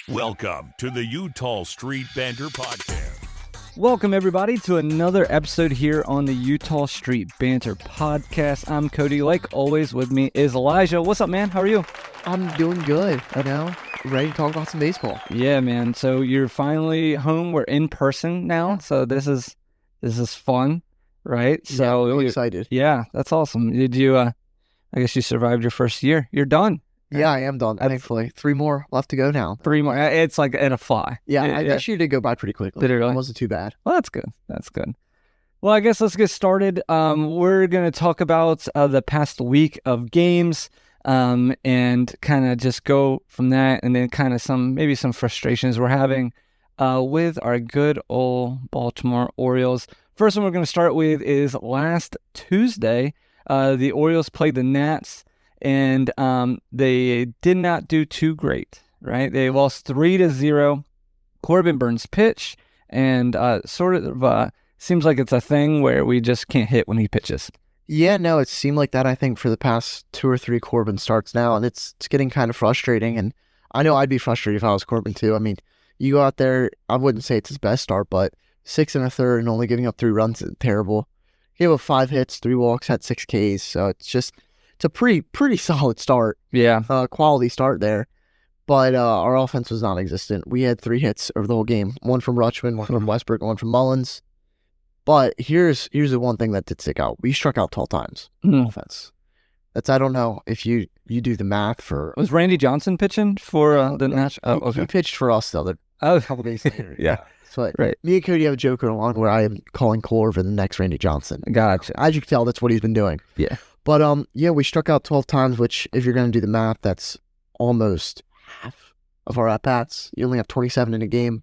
Welcome to the Utah Street Banter Podcast. Welcome, everybody, to another episode here on the Utah Street Banter Podcast. I'm Cody. Like always, with me is Elijah. What's up, man? How are you? I'm doing good, ready to talk about some baseball. Yeah, man. So you're finally home. We're in person now, so this is fun, right? So I'm excited. Yeah, that's awesome. Did you? I guess you survived your first year. You're done. Yeah, I am done. Thankfully, 3 more left to go now. 3 more. It's like in a fly. Yeah, I guess you did go by pretty quickly. Did it really? It wasn't too bad. Well, that's good. That's good. Well, I guess let's get started. We're going to talk about the past week of games and kind of just go from that, and then kind of maybe some frustrations we're having with our good old Baltimore Orioles. First one we're going to start with is last Tuesday. The Orioles played the Nats, and they did not do too great, right? They lost 3-0. Corbin Burns pitch, and seems like it's a thing where we just can't hit when he pitches. Yeah, no, it seemed like that, I think, for the past 2 or 3 Corbin starts now, and it's getting kind of frustrating, and I know I'd be frustrated if I was Corbin too. I mean, you go out there, I wouldn't say it's his best start, but 6 1/3 and only giving up 3 runs is terrible. He gave up 5 hits, 3 walks, had 6 Ks, so it's a pretty solid start. Yeah. Quality start there. But our offense was non-existent. We had 3 hits over the whole game. 1 from Rutschman, 1 from Westbrook, 1 from Mullins. But here's the one thing that did stick out. We struck out 12 times on offense. I don't know if you do the math for... Was Randy Johnson pitching for the Nationals? Oh, okay. He pitched for us, though, a couple days later. Yeah. So right. Me and Cody have a joke along where I am calling Cole for the next Randy Johnson. Gotcha. As you can tell, that's what he's been doing. Yeah. But we struck out 12 times, which if you're going to do the math, that's almost half of our at-bats. You only have 27 in a game.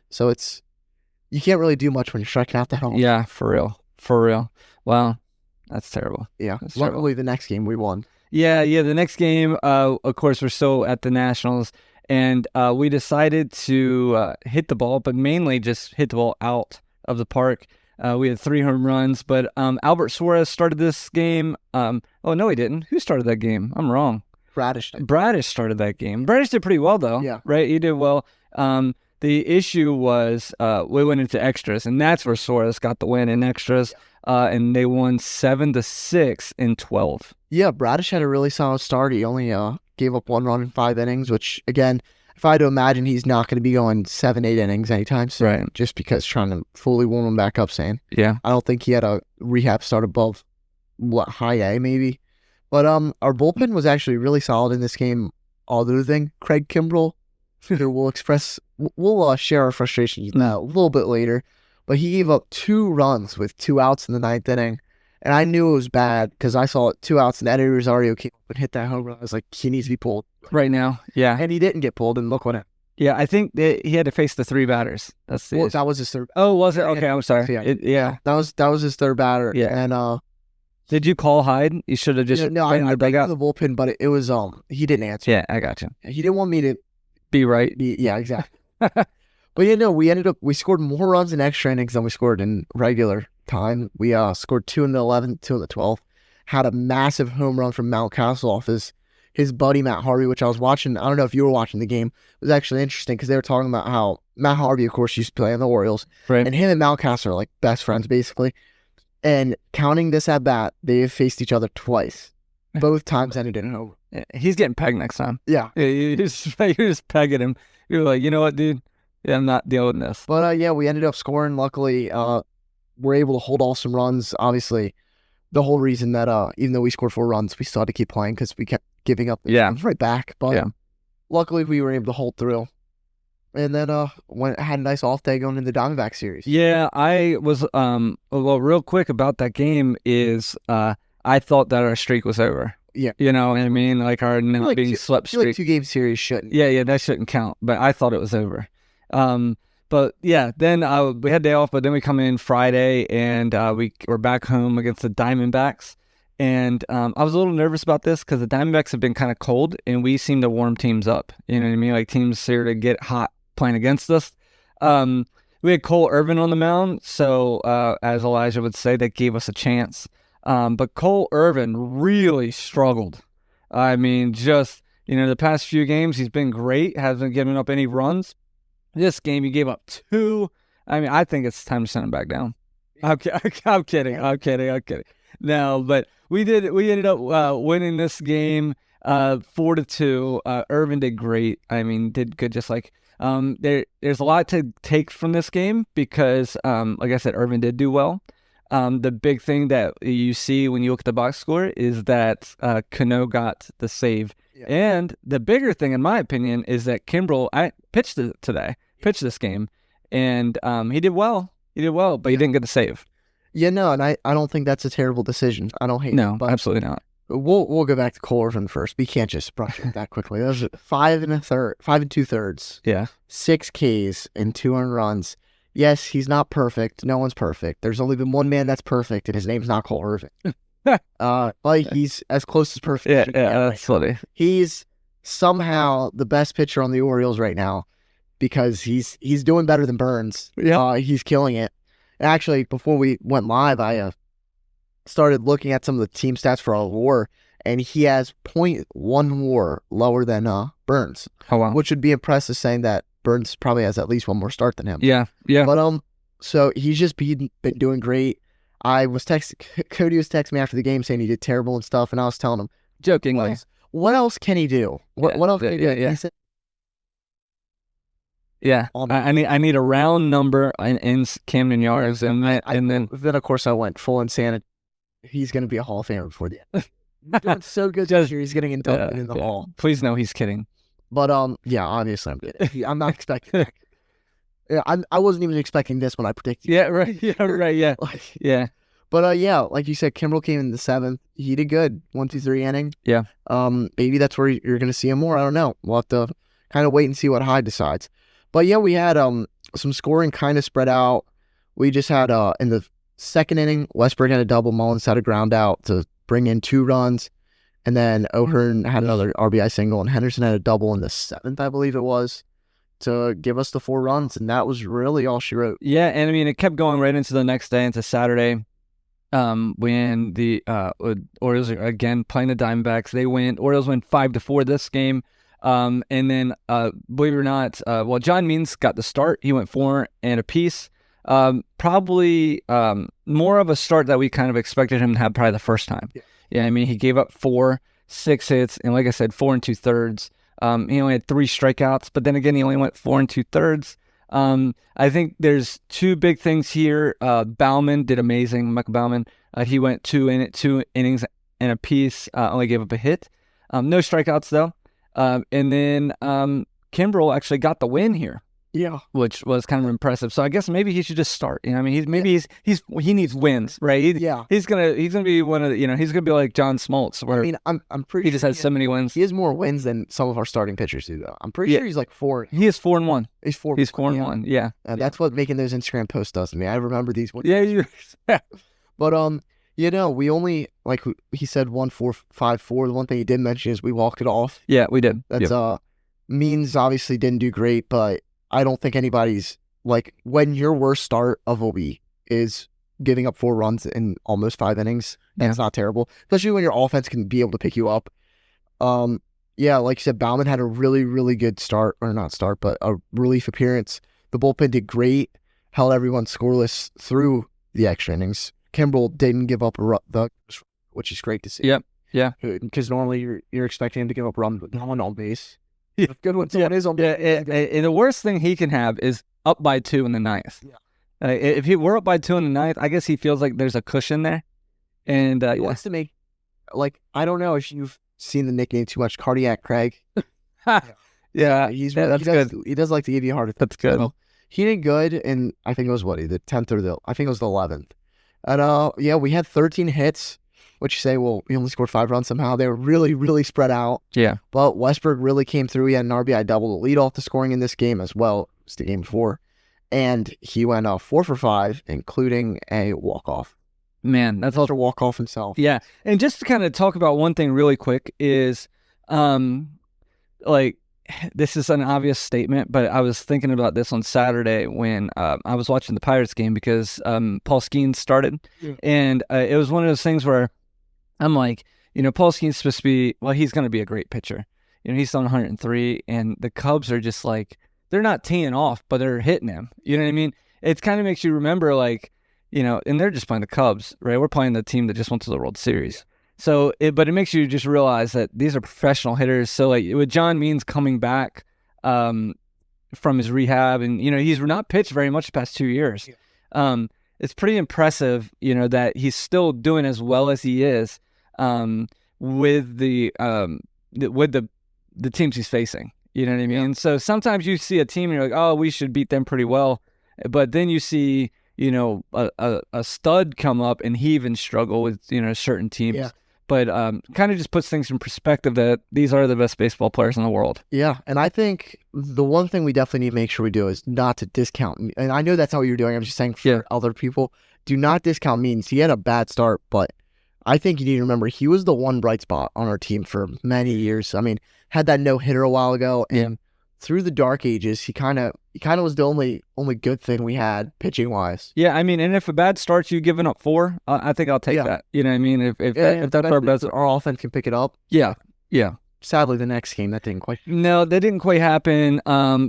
So you can't really do much when you're striking out that often. Yeah, for real. Wow, that's terrible. Yeah, luckily the next game we won. Yeah, the next game, of course, we're still at the Nationals, and we decided to hit the ball, but mainly just hit the ball out of the park. We had 3 home runs, but Albert Suarez started this game. Oh, no, he didn't. Who started that game? I'm wrong. Bradish started that game. Bradish did pretty well, though. Yeah. Right? He did well. The issue was we went into extras, and that's where Suarez got the win in extras, and they won 7-6 in 12. Yeah, Bradish had a really solid start. He only gave up 1 run in 5 innings, which, again, if I had to imagine, he's not going to be going 7-8 innings anytime soon. Right. Just because trying to fully warm him back up, saying. Yeah. I don't think he had a rehab start above, high A maybe. But our bullpen was actually really solid in this game. Other than Craig Kimbrell, we'll share our frustrations a little bit later. But he gave up 2 runs with 2 outs in the 9th inning. And I knew it was bad because I saw 2 outs and Eddie Rosario came up and hit that home run. I was like, he needs to be pulled. Right now, yeah. And he didn't get pulled, and look what happened. Yeah, I think he had to face the 3 batters. That was his third. Oh, was it? Okay, I'm sorry. Yeah. That was his third batter. Yeah. And did you call Hyde? You should have just I got out the bullpen, but it was he didn't answer. Yeah, I got you. He didn't want me to be right. Yeah, exactly. But we scored more runs in extra innings than we scored in regular time. We scored 2 in the 11th, 2 in the 12th. Had a massive home run from Mountcastle off his buddy Matt Harvey, which I was watching. I don't know if you were watching the game. It was actually interesting because they were talking about how Matt Harvey, of course, used to play on the Orioles. Right. And him and Mountcastle are like best friends, basically. And counting this at bat, they have faced each other twice. Both times ended in an over. Yeah, he's getting pegged next time. Yeah. You're just pegging him. You're like, you know what, dude? Yeah, I'm not dealing with this. But we ended up scoring. Luckily, we're able to hold off some runs. Obviously, the whole reason that even though we scored 4 runs, we still had to keep playing because we kept giving up right back. But luckily, we were able to hold through. And then had a nice off day going into the Diamondback series. Yeah, I was real quick about that game is I thought that our streak was over. Yeah. You know what I mean? Like our not being swept streak. Like 2-game series shouldn't. Yeah, that shouldn't count. But I thought it was over. But yeah, then we had day off, but then we come in Friday and we were back home against the Diamondbacks. And I was a little nervous about this because the Diamondbacks have been kind of cold and we seem to warm teams up. You know what I mean? Like teams here to get hot playing against us. We had Cole Irvin on the mound, so as Elijah would say, that gave us a chance. But Cole Irvin really struggled. I mean, just The past few games he's been great, hasn't given up any runs. This game he gave up 2. I mean, I think it's time to send him back down. I'm kidding. No, but we ended up winning this game 4-2. Irvin did great. I mean, did good. Just like there's a lot to take from this game because, like I said, Irvin did do well. The big thing that you see when you look at the box score is that Cano got the save. Yeah. And the bigger thing, in my opinion, is that Kimbrel pitched this game, and he did well. But he didn't get the save. Yeah, no, and I don't think that's a terrible decision. I don't hate it. No, absolutely not. We'll go back to Cole Irvin first. We can't just brush it that quickly. That was 5 2/3. Yeah. 6 Ks and 2 earned runs. Yes, he's not perfect. No one's perfect. There's only been one man that's perfect, and his name's not Cole Irvin. But he's as close as perfect. Yeah, that's funny. He's somehow the best pitcher on the Orioles right now because he's doing better than Burns. Yeah. He's killing it. Actually, before we went live, I started looking at some of the team stats for our WAR, and he has 0.1 WAR lower than Burns. Oh, wow. Which would be impressive, saying that Burns probably has at least one more start than him. Yeah. But so he's just been doing great. Cody was texting me after the game saying he did terrible and stuff, and I was telling him jokingly, what else can he do? What else can he do? Yeah. He said, I need a round number in Camden Yards, and then of course I went full insanity. He's going to be a Hall of Famer before the end. He's doing so good this year. He's getting inducted in the Hall. Please know he's kidding. But yeah, obviously I'm kidding. I'm not expecting that. Yeah, I wasn't even expecting this when I predicted. Yeah, right. Yeah. Yeah. But yeah, like you said, Kimbrel came in the 7th. He did good. 1, 2, 3 inning. Yeah. Maybe that's where you're going to see him more. I don't know. We'll have to kind of wait and see what Hyde decides. But yeah, we had some scoring kind of spread out. We just had in the 2nd inning, Westbrook had a double, Mullins had a ground out to bring in 2 runs. And then O'Hearn had another RBI single, and Henderson had a double in the 7th, I believe it was, to give us the 4 runs. And that was really all she wrote. Yeah, and I mean, it kept going right into the next day, into Saturday, when the Orioles are again playing the Diamondbacks. Orioles win 5-4 this game. And then, believe it or not, John Means got the start. He went 4 and a piece. Probably more of a start that we kind of expected him to have probably the first time. Yeah, I mean, he gave up 6 hits, and like I said, 4 2/3. He only had 3 strikeouts, but then again, he only went 4 2/3. I think there's 2 big things here. Bauman did amazing. Michael Bauman, he went 2 innings and a piece, only gave up a hit. No strikeouts though. And then Kimbrel actually got the win here. Yeah, which was kind of impressive. So I guess maybe he should just start. I mean, he needs wins, right? He's gonna be one of the, he's gonna be like John Smoltz. Where I'm pretty. He just has so many wins. He has more wins than some of our starting pitchers do, though. I'm pretty sure he's like 4. He is 4-1. He's 4. He's 4-1. Yeah. That's what making those Instagram posts does to me. I remember these ones. Yeah. But we only, like he said, 1-4-5-4. The one thing he did mention is we walked it off. Yeah, we did. That's Means obviously didn't do great, but I don't think anybody's, like, when your worst start of a week is giving up 4 runs in almost 5 innings, that's not terrible, especially when your offense can be able to pick you up. Yeah, like you said, Bauman had a really, really good but a relief appearance. The bullpen did great, held everyone scoreless through the extra innings. Kimbrel didn't give up a run, which is great to see. Yep. Yeah. Because normally you're expecting him to give up runs with no one on base. Good when someone is on base. And the worst thing he can have is up by 2 in the 9th. Yeah. If he were up by 2 in the 9th, I guess he feels like there's a cushion there. And he wants to make, like, I don't know if you've seen the nickname too much, Cardiac Craig. Yeah, that's good. He does like to give you a heart attack. That's good. So, he did good, and I think it was the 10th or I think it was the 11th. And we had 13 hits. Which you say, well, we only scored 5 runs somehow. They were really, really spread out. Yeah. But Westbrook really came through. He had an RBI double to lead off the scoring in this game as well. It was the game before. And he went 4 for 5, including a walk-off. Man, that's a walk-off himself. Yeah. And just to kind of talk about one thing really quick is, this is an obvious statement, but I was thinking about this on Saturday when I was watching the Pirates game because Paul Skeens started. Yeah. And it was one of those things where I'm like, Paul Skeens is supposed to be, he's going to be a great pitcher. he's on 103, and the Cubs are just like, they're not teeing off, but they're hitting him. You know what I mean? It kind of makes you remember, like, and they're just playing the Cubs, right? We're playing the team that just went to the World Series. So, but it makes you just realize that these are professional hitters. So, like, with John Means coming back from his rehab, and, he's not pitched very much the past 2 years. Yeah. It's pretty impressive, that he's still doing as well as he is with the teams he's facing. You know what I mean? Yeah. So sometimes you see a team and you're like, oh, we should beat them pretty well. But then you see, a stud come up and he even struggle with, certain teams. Yeah. But kind of just puts things in perspective that these are the best baseball players in the world. Yeah, and I think the one thing we definitely need to make sure we do is not to discount. And I know that's not what you're doing. I'm just saying for other people, do not discount Means. He had a bad start, but I think you need to remember he was the one bright spot on our team for many years. I mean, had that no-hitter a while ago, and through the dark ages, he kind of was the only good thing we had pitching-wise. Yeah, I mean, and if a bad starts you giving up 4, I think I'll take that. You know what I mean? If that's our best, our offense can pick it up. Yeah. Sadly, the next game, that didn't quite. No, that didn't quite happen.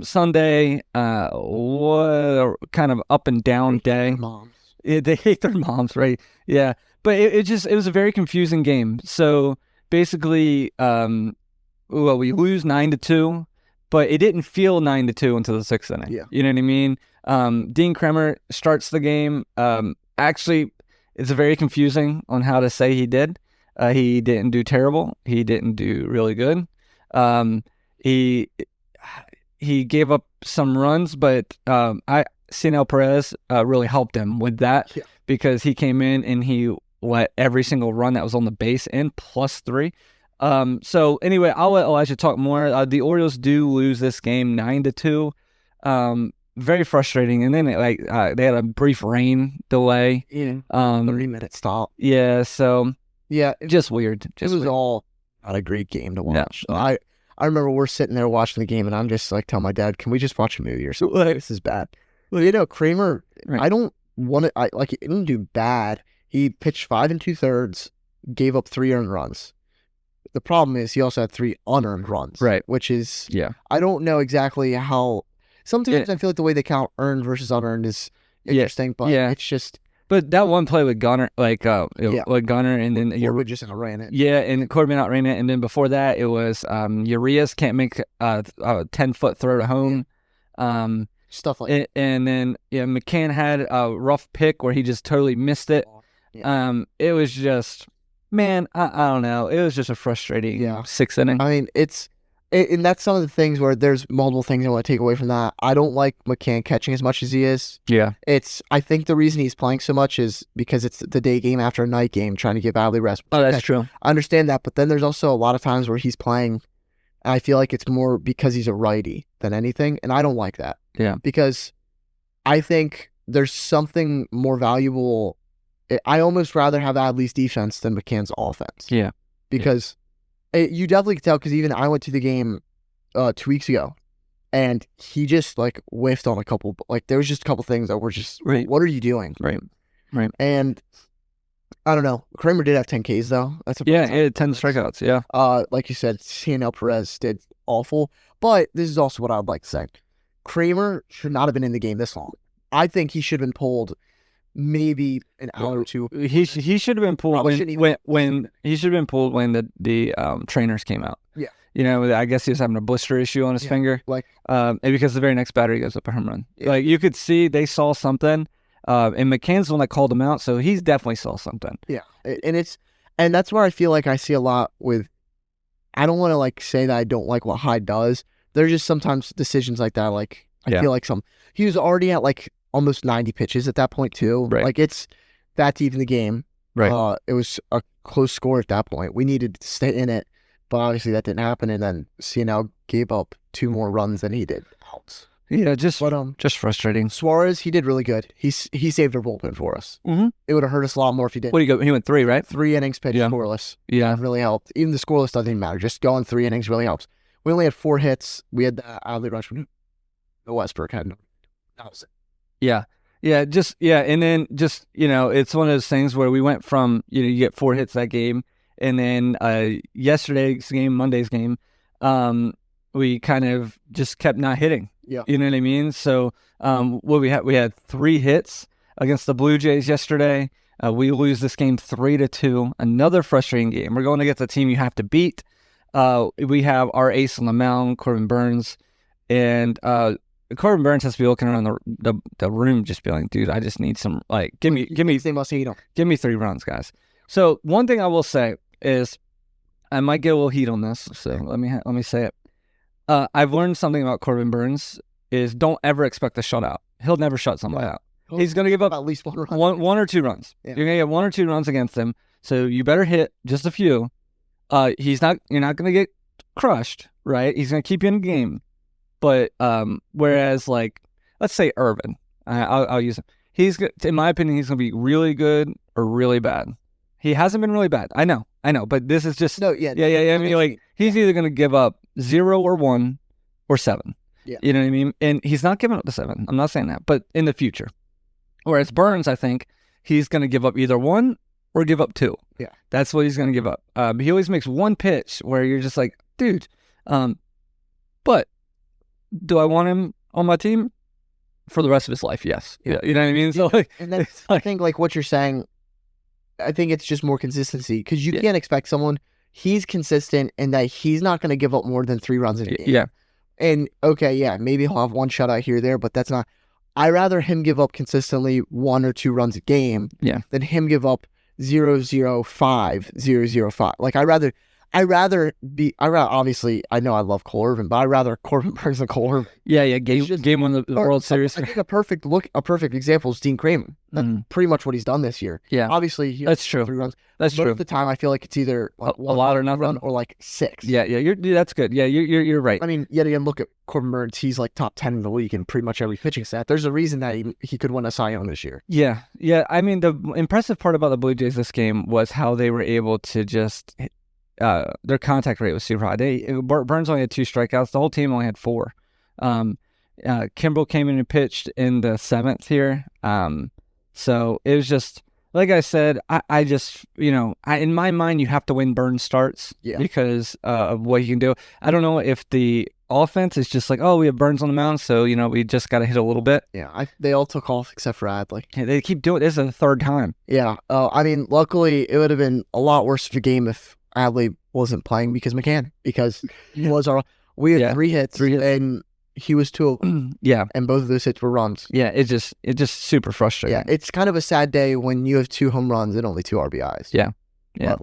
Sunday, what kind of up and down day. Moms. They hate their moms, right? Yeah. But it was a very confusing game. So basically, we lose 9-2, but it didn't feel 9-2 until the 6th inning. Yeah. You know what I mean? Dean Kremer starts the game. Actually, it's very confusing on how to say he did. He didn't do terrible. He didn't do really good. He gave up some runs, but Cianel Perez really helped him with that because he came in and he let every single run that was on the base in +3. So anyway, I'll let Elijah talk more. The Orioles do lose this game 9-2. Very frustrating. And then they had a brief rain delay. Yeah. 3-minute stop. Yeah. So yeah, just weird. It was all not a great game to watch. Yeah. I remember we're sitting there watching the game, and I'm just like telling my dad, "Can we just watch a movie or something? This is bad." Well, Kremer, right. I don't want to. He didn't do bad. He pitched 5 2/3, gave up 3 earned runs. The problem is he also had 3 unearned runs, right? Which is, I don't know exactly how. Sometimes I feel like the way they count earned versus unearned is interesting, but it's just. But that one play with Gunnar, with Gunnar, and then Corbin just outran it. Yeah, and Corbin outran it, and then before that it was Urias can't make a 10-foot throw to home. Stuff like that. And then McCann had a rough pick where he just totally missed it. Yeah. It was just, man, I don't know. It was just a frustrating 6th inning. I mean, and that's some of the things where there's multiple things I want to take away from that. I don't like McCann catching as much as he is. Yeah. I think the reason he's playing so much is because it's the day game after a night game, trying to get badly rest. Oh, that's true. I understand that, but then there's also a lot of times where he's playing, and I feel like it's more because he's a righty than anything, and I don't like that. Yeah. Because I think there's something more valuable. I almost rather have Adley's defense than McCann's offense. Yeah. Because you definitely could tell, because even I went to the game 2 weeks ago, and he just whiffed on a couple. There was just a couple things that were just, what are you doing? Right. And I don't know. Kremer did have 10 Ks though. He had 10 strikeouts. Yeah. Like you said, Cianel Perez did awful. But this is also what I would like to say. Kremer should not have been in the game this long. I think he should have been pulled maybe an hour or two. He should have been pulled when he should have been pulled when the trainers came out. Yeah. I guess he was having a blister issue on his finger. And because the very next batter he goes up a home run. Yeah. You could see they saw something. And McCann's the one that called him out, so he's definitely saw something. Yeah. And that's where I feel like I see a lot with. I don't want to say that I don't like what Hyde does. There's just sometimes decisions like that. I feel like he was already at almost 90 pitches at that point too. Right. It's that deep in the game. Right. It was a close score at that point. We needed to stay in it, but obviously that didn't happen. And then Cianel gave up 2 more runs than he did. Yeah, just frustrating. Suarez, he did really good. He saved our bullpen for us. Mm-hmm. It would have hurt us a lot more if he did. What do you go? He went 3, right? 3 innings pitched scoreless. Yeah, really helped. Even the scoreless doesn't even matter. Just going 3 innings really helps. We only had 4 hits. We had the Adley rush from the Westbrook had no. That was it. Yeah. And then it's one of those things where we went from you get 4 hits that game, and then yesterday's game, Monday's game, we kind of just kept not hitting. Yeah. You know what I mean? So what we had 3 hits against the Blue Jays yesterday. We lose this game 3-2. Another frustrating game. We're going against the team you have to beat. We have our ace on the mound, Corbin Burns, and Corbin Burns has to be looking around the room, just be like, dude, I just need some, like, give me They must hate him. Give me 3 runs, guys. So one thing I will say is, I might get a little heat on this. So let me say it. I've learned something about Corbin Burns is don't ever expect a shutout. He'll never shut somebody out. He's going to give up at least 1 run. one or 2 runs. Yeah. You're going to get 1 or 2 runs against him. So you better hit just a few. You're not going to get crushed, right? He's going to keep you in the game. But whereas, like, let's say Irvin, I'll use him. In my opinion, he's going to be really good or really bad. He hasn't been really bad. I know. But this is just yeah. I mean, like, he's either going to give up 0 or 1 or 7. Yeah. You know what I mean? And he's not giving up the 7. I'm not saying that, but in the future. Whereas Burns, I think he's going to give up either 1 or give up 2. Yeah. That's what he's going to give up. He always makes one pitch where you're just like, dude, but do I want him on my team for the rest of his life? Yes. Yeah. You know what I mean? So, like, and that's, I think, like what you're saying, I think it's just more consistency, because you can't expect someone, he's consistent in that he's not going to give up more than 3 runs in a game. Yeah. And okay, yeah, maybe he'll have 1 shutout here or there, but that's not. I rather him give up consistently 1 or 2 runs a game than him give up 0-0-5, 0-0-5. Like, obviously, I know I love Corbin, but I'd rather Corbin Burns than Corbin. Yeah, game 1 of the World Series. I think a perfect example is Dean Kramer. That's pretty much what he's done this year. Yeah. Obviously, that's true. 3 runs. That's Most true. of the time, I feel like it's either like a lot or nothing, run or like 6. Yeah, that's good. Yeah, you're right. I mean, yet again, look at Corbin Burns. He's like top 10 in the league in pretty much every pitching stat. There's a reason that he could win a Cy Young this year. Yeah. I mean, the impressive part about the Blue Jays this game was how they were able to just their contact rate was super high. Burns only had 2 strikeouts. The whole team only had 4. Kimbrel came in and pitched in the 7th here. So it was just, like I said, I just, in my mind, you have to win Burns starts because of what he can do. I don't know if the offense is just like, oh, we have Burns on the mound, so, we just got to hit a little bit. Yeah, they all took off except for Adley. Yeah, they keep doing it. This is the 3rd time. Yeah. I mean, luckily, it would have been a lot worse of a game if Adley wasn't playing because he was we had 3 hits, and he was 2 of them. Yeah. And both of those hits were runs. Yeah, it's just super frustrating. Yeah, it's kind of a sad day when you have 2 home runs and only 2 RBIs. Yeah. But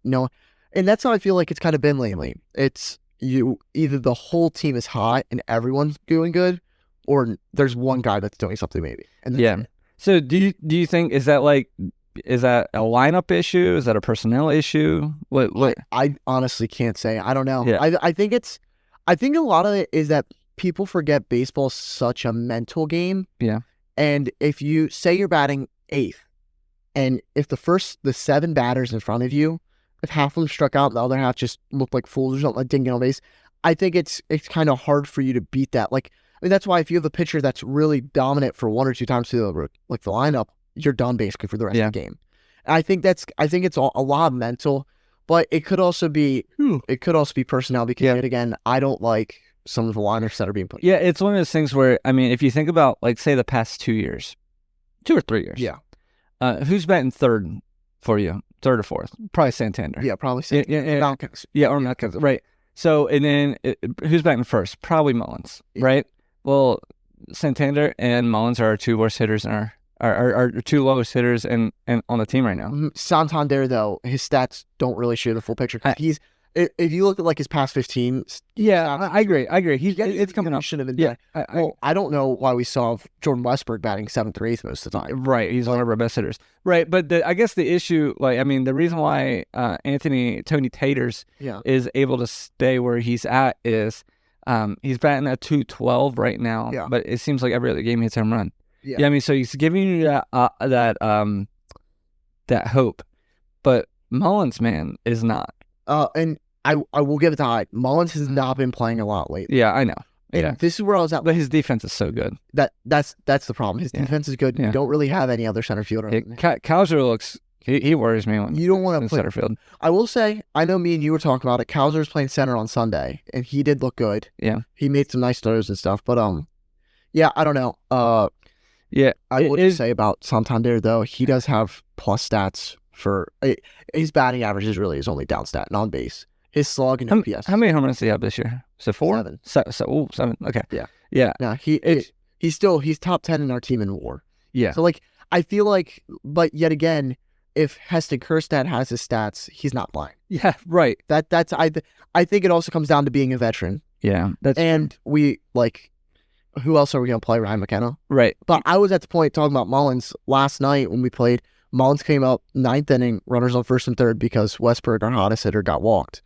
no. And that's how I feel like it's kind of been lately. It's either the whole team is hot and everyone's doing good, or there's one guy that's doing something maybe. And that's it. So do you think, is that a lineup issue? Is that a personnel issue? What? I honestly can't say. I don't know. Yeah. I think a lot of it is that people forget baseball's such a mental game. Yeah. And if you say you're batting 8th, and if the 7 batters in front of you, if half of them struck out, the other half just looked like fools or something, like didn't get on base, I think it's kind of hard for you to beat that. Like, I mean, that's why if you have a pitcher that's really dominant for 1 or 2 times through the lineup, you're done basically for the rest of the game. And I think it's a lot mental, but it could also be personnel, because yet again, I don't like some of the lineups that are being put. Yeah, it's one of those things where, I mean, if you think about, like, say the past 2 years, 2 or 3 years. Yeah. Who's batting 3rd for you? 3rd or 4th? Probably Santander. Yeah, probably Santander. Or Malkins. Right. So, and then who's batting 1st? Probably Mullins, right? Well, Santander and Mullins are our 2 worst hitters in our 2 lowest hitters and on the team right now. Santander, though, his stats don't really show the full picture. If you look at like his past 15, I agree. It's coming up. Should have been. Yeah. I don't know why we saw Jordan Westburg batting 7th or 8th most of the time. Right, he's one of our best hitters. Right, but I guess the issue, the reason why Tony Taters is able to stay where he's at is he's batting at 212 right now. Yeah. But it seems like every other game he hits a home run. Yeah. I mean, so he's giving you that hope, but Mullins, man, is not. And I will give it to Hyde. Mullins has not been playing a lot lately. Yeah, I know. And this is where I was at. But his defense is so good. That's the problem. His defense is good. You don't really have any other center fielder. Kauser looks He worries me on You don't want to in put center field. I will say, I know me and you were talking about it. Cowser's playing center on Sunday, and he did look good. Yeah. He made some nice throws and stuff, but yeah, I don't know. Yeah, I would just say about Santander though, he does have plus stats for his batting average is really his only down stat, on base. His slug and OPS. How many home runs did he have this year? So 4? 7. Seven. Okay. Yeah. Yeah. No, he's top 10 in our team in WAR. Yeah. So like I feel like, but yet again, if Heston Kjerstad has his stats, he's not playing. Yeah. Right. That's I think it also comes down to being a veteran. Yeah. We like. Who else are we going to play? Ryan McKenna? Right. But I was at the point talking about Mullins last night when we played. Mullins came up 9th inning, runners on 1st and 3rd because Westberg, our hottest hitter, got walked.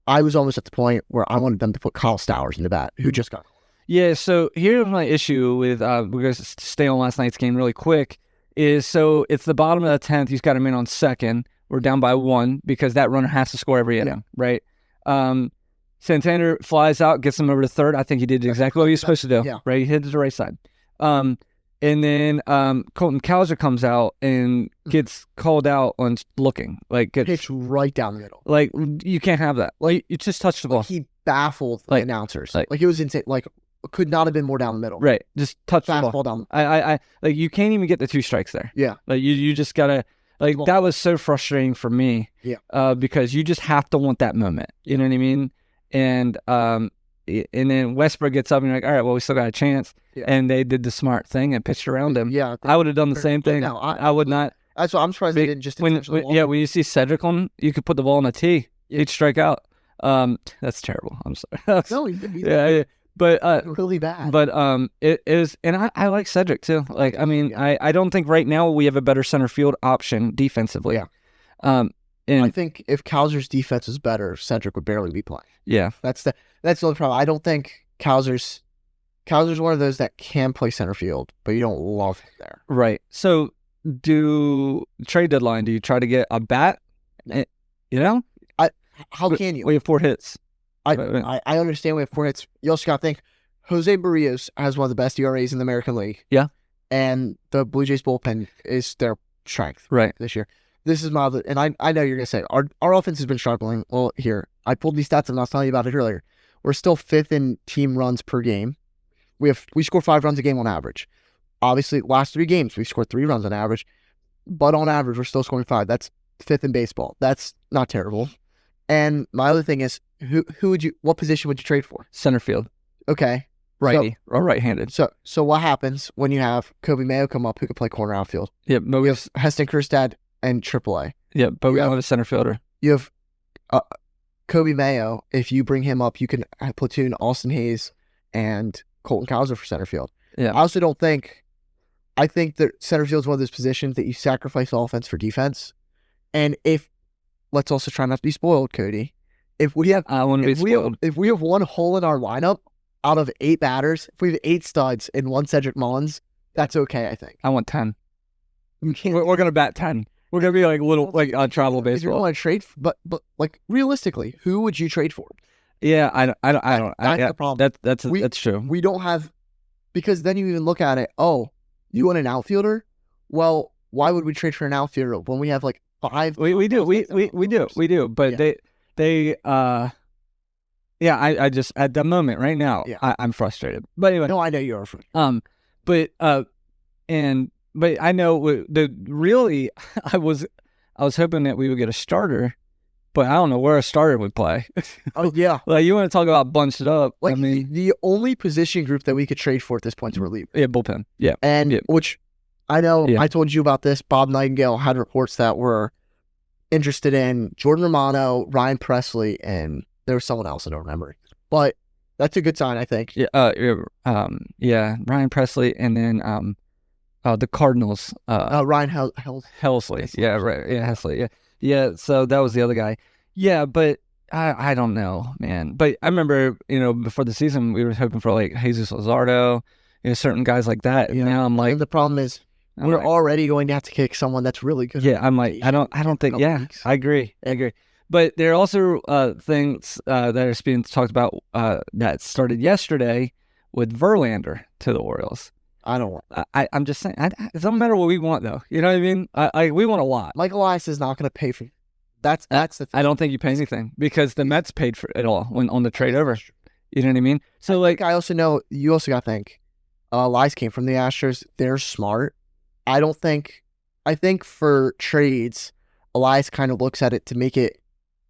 I was almost at the point where I wanted them to put Kyle Stowers in the bat, who just got. Yeah, so here's my issue with, we're going to stay on last night's game really quick, is so it's the bottom of the 10th. He's got him in on 2nd. We're down by 1 because that runner has to score every inning, right? Santander flies out, gets him over to 3rd. I think he did exactly what he was supposed to do, right? He hit to the right side. And then Colton Cowser comes out and gets called out on looking. Like, gets pitched right down the middle. Like, you can't have that. Like, you just touched the ball. He baffled the announcers. Like it was insane. Like, could not have been more down the middle. Right. Just touch the ball. Down. I like, you can't even get the 2 strikes there. Yeah. Like, you just got to, like, that was so frustrating for me. Yeah. Because you just have to want that moment. You know what I mean? And then Westbrook gets up and you're like, all right, well, we still got a chance. Yeah. And they did the smart thing and pitched around him. Yeah. I would have done the same thing. No, I would not. That's why I'm surprised they didn't just when you see Cedric on, you could put the ball on the tee. He'd strike out. That's terrible. I'm sorry. No, yeah. But really bad. But it is, and I like Cedric too. Like, I mean, I don't think right now we have a better center field option defensively. Yeah. And I think if Cowser's defense was better, Cedric would barely be playing. Yeah. That's the only problem. I don't think Cowser's one of those that can play center field, but you don't love him there. Right. So trade deadline, do you try to get a bat? You know? How can you? We have 4 hits. I understand we have 4 hits. You also got to think Jose Barrios has one of the best ERAs in the American League. Yeah. And the Blue Jays bullpen is their strength this year. This is my other, and I know you're going to say, our offense has been struggling. Well, here, I pulled these stats and I was telling you about it earlier. We're still 5th in team runs per game. We score 5 runs a game on average. Obviously, last 3 games, we've scored 3 runs on average. But on average, we're still scoring 5. That's 5th in baseball. That's not terrible. And my other thing is, what position would you trade for? Center field. Okay. Righty or right-handed. So what happens when you have Kobe Mayo come up who can play corner outfield? Yeah, but we have Heston Kjerstad and AAA. Yeah, but we don't have a center fielder. You have Kobe Mayo. If you bring him up, you can platoon Austin Hayes and Colton Cowser for center field. Yeah. I also don't think. I think that center field is one of those positions that you sacrifice offense for defense. And let's also try not to be spoiled, Cody. If we have one hole in our lineup out of 8 batters, if we have 8 studs and 1 Cedric Mullins, that's okay. I think. I want 10. We're gonna bat 10. We're gonna be like on travel baseball. If you want to trade, but like realistically, who would you trade for? Yeah, I don't. That's the problem. That's true. We don't have, because then you even look at it. Oh, you want an outfielder? Well, why would we trade for an outfielder when we have like 5? We do. But I just at the moment right now, I'm frustrated. But anyway, no, I know you are frustrated. But I know I was hoping that we would get a starter, but I don't know where a starter would play. Oh yeah, like you want to talk about bunched up? Like, I mean, the only position group that we could trade for at this point is reliever. Yeah, bullpen. Yeah, which I know I told you about this. Bob Nightingale had reports that were interested in Jordan Romano, Ryan Presley, and there was someone else I don't remember. But that's a good sign, I think. Yeah, Ryan Presley, and then the Cardinals. Ryan Helsley. Yeah, right. Yeah, Helsley. Yeah. So that was the other guy. Yeah, but I don't know, man. But I remember, before the season, we were hoping for like Jesus Luzardo, certain guys like that. And now I'm like, and the problem is we're already going to have to kick someone that's really good. Yeah, I'm like, I don't think. Yeah, I agree. But there are also things that are being talked about that started yesterday with Verlander to the Orioles. I don't want. I'm just saying. It doesn't matter what we want, though. You know what I mean? We want a lot. Mike Elias is not going to pay for. That's the thing. I don't think you pay anything because the Mets paid for it all when on the trade over. You know what I mean? So like, I also know you also got to think. Elias came from the Astros. They're smart. I think for trades, Elias kind of looks at it to make it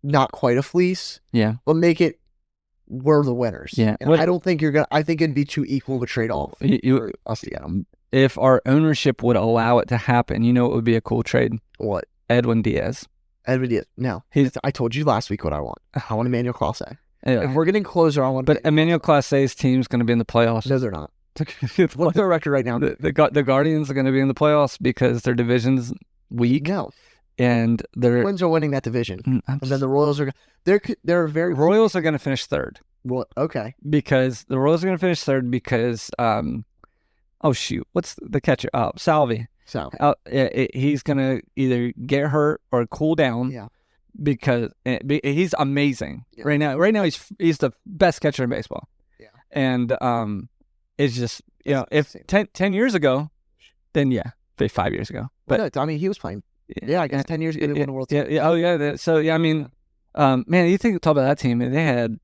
not quite a fleece. Yeah. But make it we're the winners. Yeah. And I don't think I think it'd be too equal of a trade off for us to get him. If our ownership would allow it to happen, you know, it would be a cool trade. What? Edwin Diaz. Edwin Diaz. No. I told you last week what I want. I want Emmanuel Clase. Anyway. If we're getting closer, I want. But Emmanuel Clase's team's going to be in the playoffs. No, they're not. What's their record right now? The Guardians are going to be in the playoffs because their division's weak. No. And the Twins are winning that division. And then the Royals are Royals are going to finish third. Well, okay. Because the Royals are going to finish third because oh shoot, what's the catcher? Oh, Salvi. He's going to either get hurt or cool down. Yeah. Because he's amazing right now. Right now he's the best catcher in baseball. Yeah. And it's just, you know, if 10 years ago, then 5 years ago. But well, no, I mean, he was playing. Yeah, I guess 10 years ago, they won the World Series. Yeah. Oh, yeah. So, yeah, I mean, man, you talk about that team. They had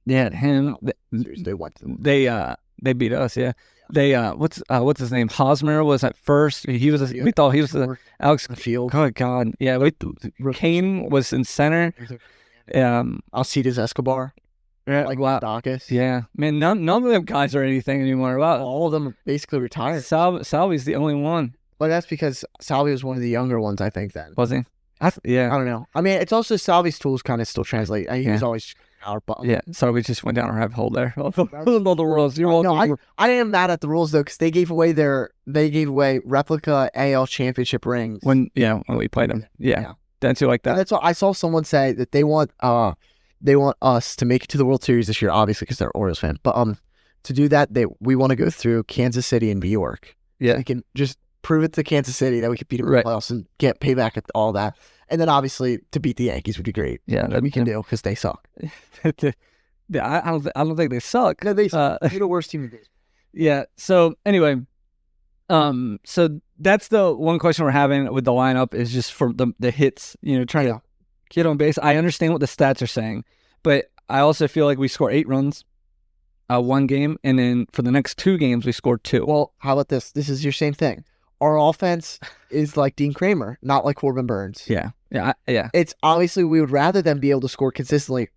him. They went to they beat us, yeah. They what's his name? Hosmer was at first. We thought he was Alex Field. Oh God, yeah. Kane was in center. Alcides Escobar. Wow. Dacus. Yeah, man. None of them guys are anything anymore. Wow. All of them are basically retired. Salvi's the only one. But that's because Salvi was one of the younger ones, I think. Then was he? Yeah. I don't know. I mean, it's also Salvi's tools kind of still translate. He was always our button. Yeah. So we just went down a rabbit hole there. All the rules. You're welcome. No, I am mad at the rules though because they gave away replica AL championship rings when we played them. Yeah. Don't you like that? And that's what I saw someone say that they want us to make it to the World Series this year, obviously because they're Orioles fan. But to do that, we want to go through Kansas City and New York. Yeah. So we can just prove it to Kansas City that we could beat them in the playoffs and get payback at all that. And then obviously to beat the Yankees would be great. Yeah, that we can do because they suck. Yeah, I don't think they suck. No, they're the worst team in baseball. Yeah. So anyway, so that's the one question we're having with the lineup is just for the hits. You know, trying to get on base. I understand what the stats are saying, but I also feel like we score 8 runs, one game, and then for the next 2 games we scored 2. Well, how about this? This is your same thing. Our offense is like Dean Kramer, not like Corbin Burns. Yeah. It's obviously we would rather them be able to score consistently.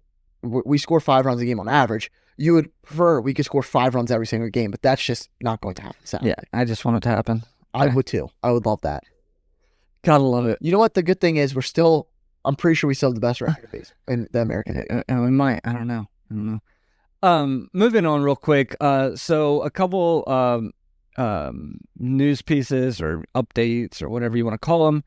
We score 5 runs a game on average. You would prefer we could score 5 runs every single game, but that's just not going to happen. Sadly. Yeah, I just want it to happen. I would too. I would love that. Gotta love it. You know what? The good thing is I'm pretty sure we still have the best record base in the American League. We might. I don't know. Moving on real quick. So a couple news pieces or updates or whatever you want to call them.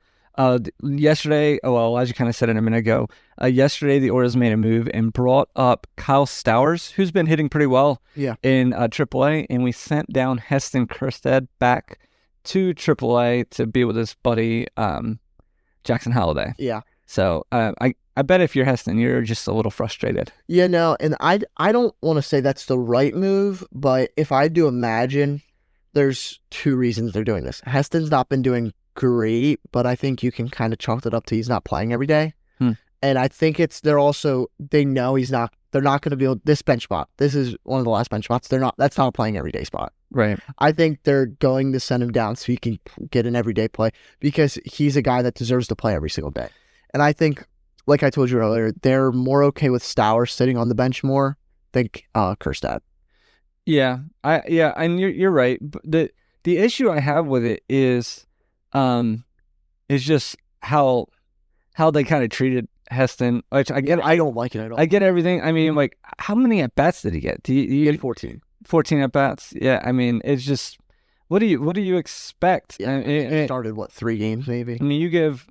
Yesterday, as you kind of said it a minute ago, yesterday the Orioles made a move and brought up Kyle Stowers, who's been hitting pretty well in AAA, and we sent down Heston Kjerstad back to AAA to be with his buddy Jackson Holliday. Yeah. So I bet if you're Heston, you're just a little frustrated. Yeah, no, and I don't want to say that's the right move, but if I do imagine, there's 2 reasons they're doing this. Heston's not been doing great, but I think you can kind of chalk it up to he's not playing every day. And I think they know they're not going to be able, this bench spot. This is one of the last bench spots. That's not a playing every day spot. Right. I think they're going to send him down so he can get an everyday play because he's a guy that deserves to play every single day. And I think, like I told you earlier, they're more okay with Stowers sitting on the bench more than Kjerstad. Yeah, and you're right. But the issue I have with it is just how they kind of treated Heston. Which I get. I don't like it at all. I get everything. I mean, like, how many at bats did he get? He had 14. 14 at bats. Yeah, I mean, it's just what do you expect? Yeah, he started 3 games maybe. I mean, you give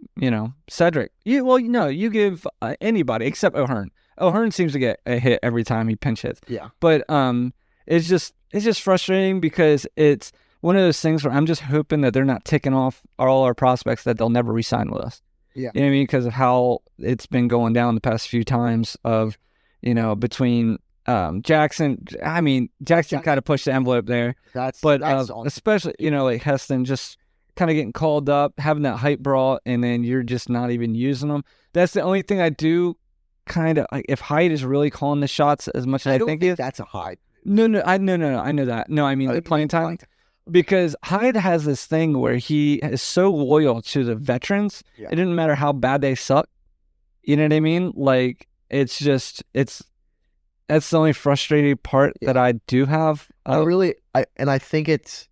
Cedric. You give anybody except O'Hearn. O'Hearn seems to get a hit every time he pinch hits. Yeah, but it's just frustrating because it's one of those things where I'm just hoping that they're not ticking off all our prospects that they'll never re-sign with us. Yeah. You know what I mean? Because of how it's been going down the past few times of, between Jackson. I mean, Jackson kind of pushed the envelope there, That's especially like Heston just kind of getting called up, having that hype brought, and then you're just not even using them. That's the only thing I do kind of like. If Hyde is really calling the shots as much as I think he is, that's a Hyde. No, I know that. No, I mean the playing time. Because Hyde has this thing where he is so loyal to the veterans. Yeah. It didn't matter how bad they suck. You know what I mean? Like, that's the only frustrating part that I do have. I think it's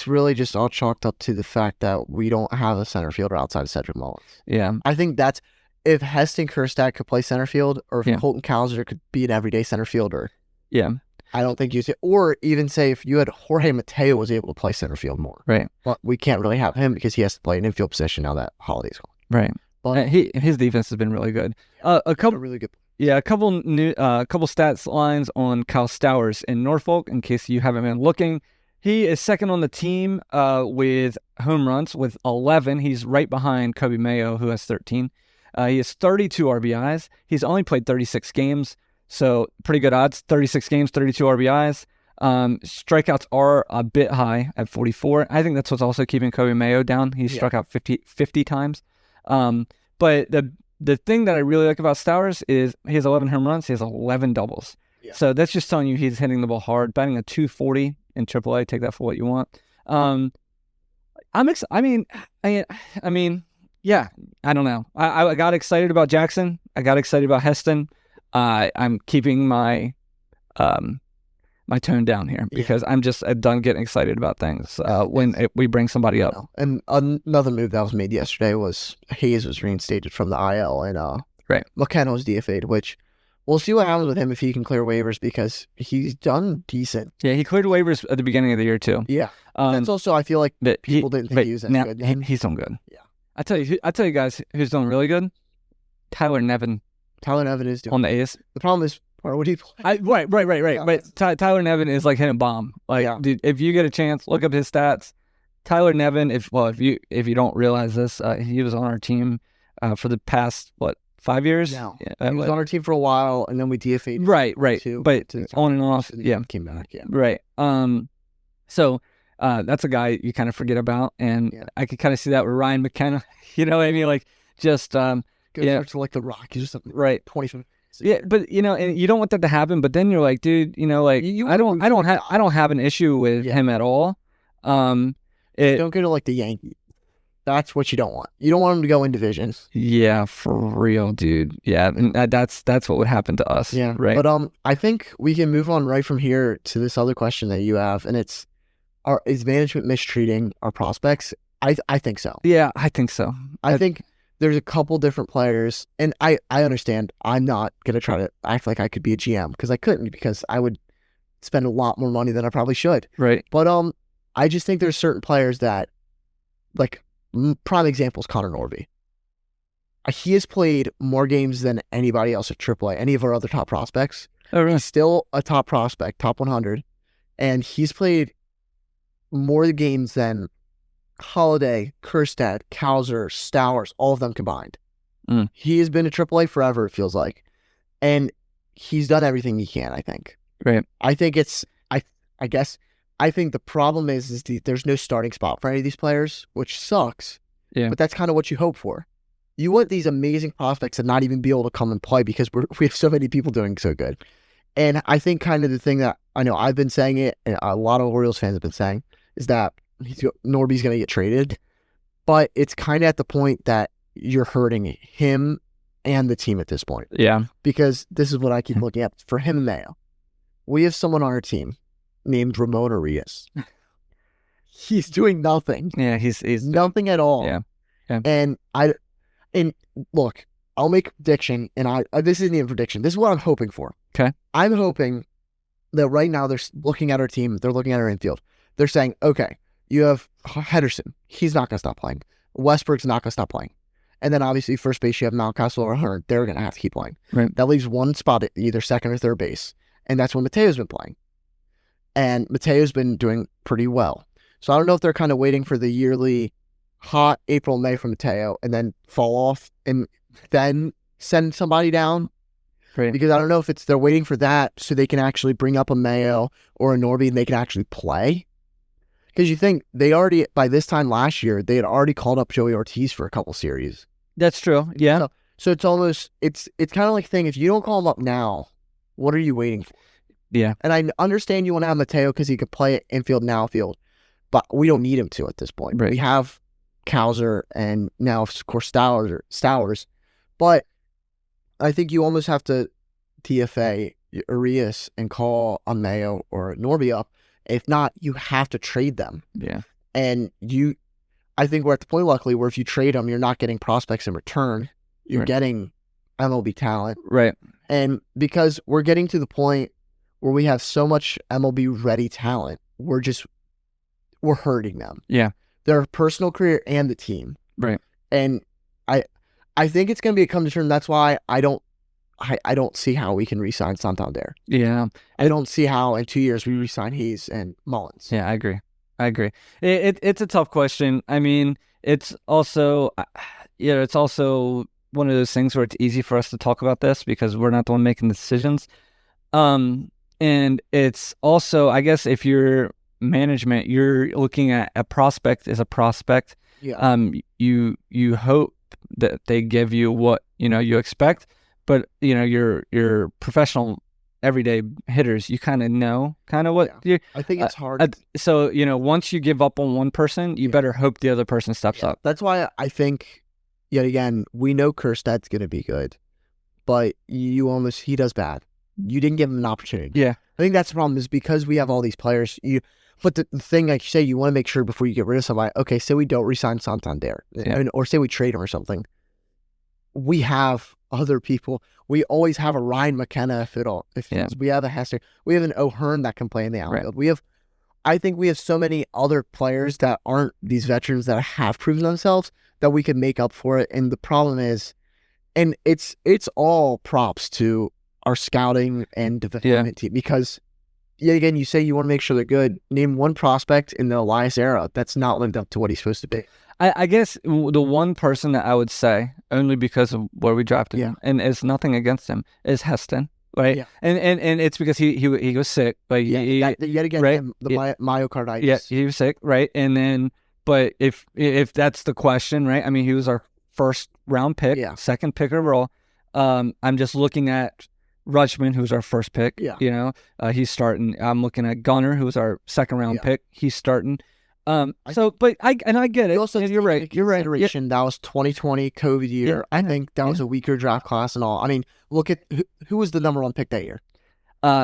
really just all chalked up to the fact that we don't have a center fielder outside of Cedric Mullins. Yeah. I think that's, if Heston Kjerstad could play center field, or if Colton Cowser could be an everyday center fielder. Yeah. I don't think you see, or even say if you had Jorge Mateo was able to play center field more. Right. But we can't really have him because he has to play an infield position now that Holiday's gone. Right. But his defense has been really good. A couple really good. Yeah, a couple stats lines on Kyle Stowers in Norfolk, in case you haven't been looking. He is second on the team with home runs with 11. He's right behind Kobe Mayo, who has 13. He has 32 RBIs. He's only played 36 games. So pretty good odds, 36 games, 32 RBIs. Strikeouts are a bit high at 44. I think that's what's also keeping Kobe Mayo down. He struck out 50 times. But the thing that I really like about Stowers is he has 11 home runs. He has 11 doubles. Yeah. So that's just telling you he's hitting the ball hard. Batting a 240 in AAA. Take that for what you want. Yeah, I don't know. I got excited about Jackson. I got excited about Heston. I'm keeping my my tone down here because I'm done getting excited about things we bring somebody up. And another move that was made yesterday was Hayes was reinstated from the IL and McKenna was DFA'd, which we'll see what happens with him if he can clear waivers because he's done decent. Yeah, he cleared waivers at the beginning of the year too. Yeah, that's also I feel like people didn't think he was that good. He's done good. Yeah, I tell you guys who's doing really good. Tyler Nevin. Tyler Nevin is doing on the A's. The problem is, what do you play? Right. Yeah, but Tyler Nevin is like hitting a bomb. Like, dude, if you get a chance, look up his stats. Tyler Nevin, if you don't realize this, he was on our team for the past 5 years. No, he was on our team for a while, and then we DFA'd. Right. But on and off, came back. Yeah, right. So that's a guy you kind of forget about, and I could kind of see that with Ryan McKenna. You know what I mean? Like just to like the Rockies or something. Right. 25. Yeah, but and you don't want that to happen. But then you're like, dude, I don't have an issue with him at all. Don't go to like the Yankees. That's what you don't want. You don't want him to go in divisions. Yeah, for real, dude. Yeah, and that's what would happen to us. Yeah, right. But I think we can move on right from here to this other question that you have, and it's, is management mistreating our prospects? I think so. Yeah, I think so. I think there's a couple different players, and I understand. I'm not going to try to act like I could be a GM because I couldn't, because I would spend a lot more money than I probably should. Right. But I just think there's certain players that, like, prime example is Connor Norby. He has played more games than anybody else at AAA, any of our other top prospects. Oh, really? He's still a top prospect, top 100, and he's played more games than Holiday, Kjerstad, Cowser, Stowers, all of them combined. He has been at AAA forever, it feels like. And he's done everything he can, I think. Right. I think I think the problem is there's no starting spot for any of these players, which sucks. Yeah. But that's kind of what you hope for. You want these amazing prospects to not even be able to come and play because we have so many people doing so good. And I think kind of the thing that I know I've been saying it, and a lot of Orioles fans have been saying, is that Norby's going to get traded, but it's kind of at the point that you're hurting him and the team at this point. Yeah. Because this is what I keep looking at. For him and Mayo, we have someone on our team named Ramon Arias. He's doing nothing. Yeah, he's nothing at all. Yeah. And look, I'll make a prediction, and this isn't even a prediction. This is what I'm hoping for. Okay. I'm hoping that right now they're looking at our team, they're looking at our infield. They're saying, okay, you have Henderson. He's not going to stop playing. Westbrook's not going to stop playing. And then obviously first base, you have Mountcastle or Hunter. They're going to have to keep playing. Right. That leaves one spot at either second or third base. And that's when Mateo's been playing. And Mateo's been doing pretty well. So I don't know if they're kind of waiting for the yearly hot April, May from Mateo and then fall off and then send somebody down. Right. Because I don't know if they're waiting for that so they can actually bring up a Mayo or a Norby and they can actually play. Because you think they already, by this time last year, they had already called up Joey Ortiz for a couple series. That's true. Yeah. So it's almost, it's kind of like thing, if you don't call him up now, what are you waiting for? Yeah. And I understand you want to have Mateo because he could play infield and outfield, but we don't need him to at this point. Right. We have Kowser and now, of course, Stowers. But I think you almost have to TFA Urias and call a Mayo or a Norby up. If not, you have to trade them. Yeah. And I think we're at the point, luckily, where if you trade them, you're not getting prospects in return. You're getting MLB talent. Right. And because we're getting to the point where we have so much MLB ready talent, we're hurting them. Yeah. Their personal career and the team. Right. And I think it's going to be a come to term. That's why I don't see how we can re-sign Santander. Yeah. I don't see how in 2 years we re-sign Hayes and Mullins. Yeah, I agree. It's a tough question. I mean, it's also, it's also one of those things where it's easy for us to talk about this because we're not the one making the decisions. And it's also, I guess, if you're management, you're looking at a prospect as a prospect. Yeah. You hope that they give you what you expect, but your professional everyday hitters, you kind of know what I think it's hard. So once you give up on one person, you better hope the other person steps up. That's why I think, yet again, we know Kerstad's going to be good, but he does bad. You didn't give him an opportunity. Yeah. I think that's the problem is because we have all these players. But the thing, like you say, you want to make sure before you get rid of somebody, okay, say we don't re-sign Santander, or say we trade him or something. We have other people. We always have a Ryan McKenna we have a Hester. We have an O'Hearn that can play in the outfield. Right. I think we have so many other players that aren't these veterans that have proven themselves that we can make up for it. And the problem is, and it's all props to our scouting and development team because, yet again, you say you want to make sure they're good. Name one prospect in the Elias era that's not lived up to what he's supposed to be. I guess the one person that I would say, only because of where we drafted him, and it's nothing against him, is Heston, right? Yeah. And it's because he was sick, but yet again, right? Myocarditis. Yeah, he was sick, right? And then, but if that's the question, right? I mean, he was our first round pick, second pick overall. I'm just looking at Rutschman, who's our first pick. Yeah. He's starting. I'm looking at Gunner, who's our second round pick. He's starting. I get it. Also, you're right. You're right. That was 2020 COVID year. Yeah. I think that was a weaker draft class and all. I mean, look at who was the number one pick that year.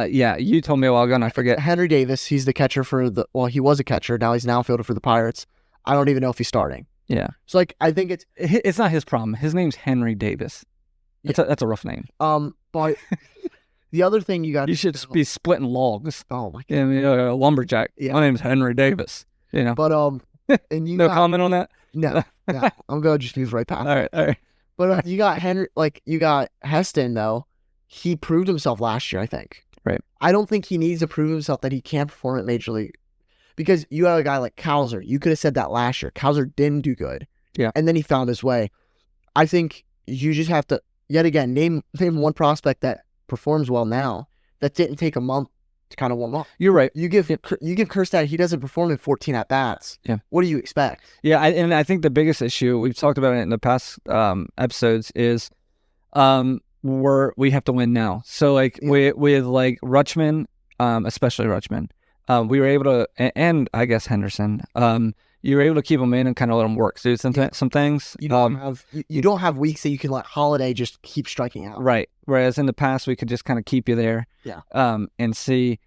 You told me a while ago, and I forget. Henry Davis. He's the catcher he was a catcher. Now he's an outfielder for the Pirates. I don't even know if he's starting. Yeah. So I think it's not his problem. His name's Henry Davis. That's a rough name. But the other thing you should be splitting logs. Oh my God. Yeah, I mean, a lumberjack. Yeah. My name's Henry Davis. But and you comment on that? No. I'm gonna just move right past. All right. But you got you got Heston though. He proved himself last year, I think. Right. I don't think he needs to prove himself that he can't perform at Major League, because you have a guy like Kowser. You could have said that last year. Kowser didn't do good. Yeah. And then he found his way. I think you just have to yet again name one prospect that performs well now that didn't take a month to kind of warm up. You're right. You give Kerstad, he doesn't perform in 14 at bats. Yeah. What do you expect? Yeah, I think the biggest issue, we've talked about it in the past episodes, is we have to win now. So with like Rutschman, especially Rutschman, we were able to, and I guess Henderson, you were able to keep them in and kind of let them work. So some things. You don't have weeks that you can let Holiday just keep striking out. Right. Whereas in the past, we could just kind of keep you there. Yeah. And see.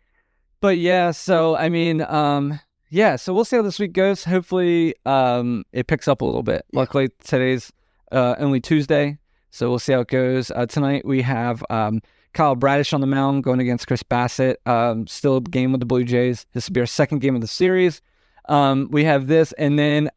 But yeah, so I mean, so we'll see how this week goes. Hopefully, it picks up a little bit. Yeah. Luckily, today's only Tuesday, so we'll see how it goes. Tonight we have Kyle Bradish on the mound going against Chris Bassett. Still a game with the Blue Jays. This will be our second game of the series. We have this, and then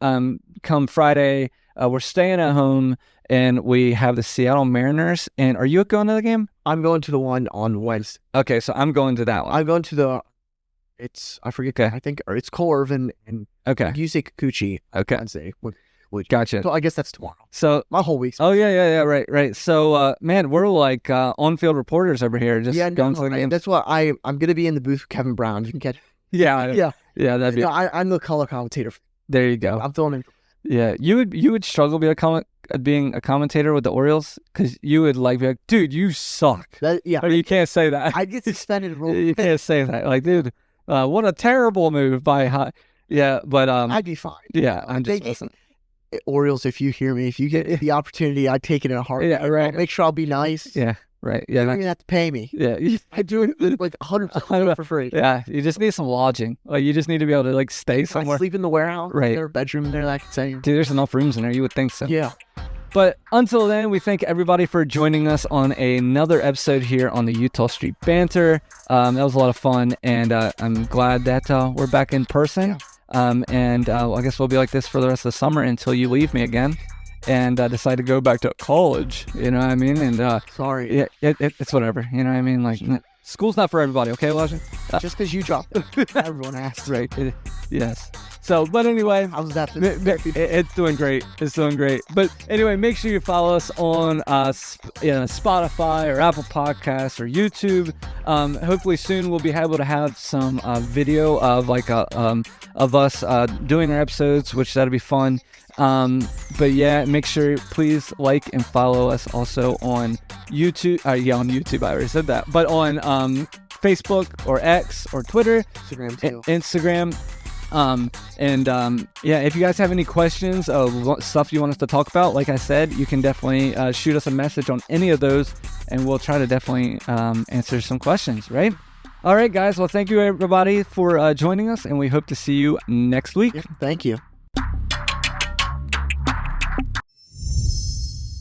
come Friday, we're staying at home, and we have the Seattle Mariners. And are you going to the game? I'm going to the one on Wednesday. Okay, so I'm going to that one. I'm going to I forget. Okay. I think it's Cole Irvin and okay. Yusei Kikuchi. Okay. Wednesday. week. Gotcha. So I guess that's tomorrow. So My whole week's. oh yeah, right. So man, we're like on-field reporters over here, just going to the games. That's what I'm going to be in the booth with Kevin Brown. You can catch. Yeah. That'd be. I'm the color commentator. There you go. I'm filming. Yeah, you would struggle being a commentator with the Orioles because you would be like, dude, you suck. Or you can't say that. I'd get suspended. You can't say that. Like, dude, what a terrible move by. Yeah, but I'd be fine. Yeah, I'm just listening. Orioles, if you hear me, if you get the opportunity, I'd take it in a heartbeat. Yeah, right. I'll make sure I'll be nice. Yeah, right. Yeah, you don't even have to pay me. Yeah, I do it like 100% for free. Yeah, you just need some lodging. Like, you just need to be able to stay somewhere. I sleep in the warehouse. Right. There's a bedroom there that I can stay in. Dude, there's enough rooms in there. You would think so. Yeah. But until then, we thank everybody for joining us on another episode here on the Utah Street Banter. That was a lot of fun, and I'm glad that we're back in person. Yeah. And I guess we'll be like this for the rest of the summer until you leave me again and decide to go back to college. You know what I mean? And sorry. Yeah, it's whatever. You know what I mean? Like, school's not for everybody, okay, Elijah? Just because you dropped it, everyone asked. Right. Yes. So, but anyway, how's that? It's doing great. It's doing great. But anyway, make sure you follow us on Spotify or Apple Podcasts or YouTube. Hopefully soon we'll be able to have some video of of us doing our episodes, which that'll be fun. But yeah, make sure please like and follow us also on YouTube. On YouTube, I already said that. But on Facebook or X or Twitter, Instagram too. Instagram. If you guys have any questions of stuff you want us to talk about, like I said, you can definitely shoot us a message on any of those, and we'll try to definitely answer some questions, right? All right, guys. Well, thank you, everybody, for joining us, and we hope to see you next week. Yeah, thank you.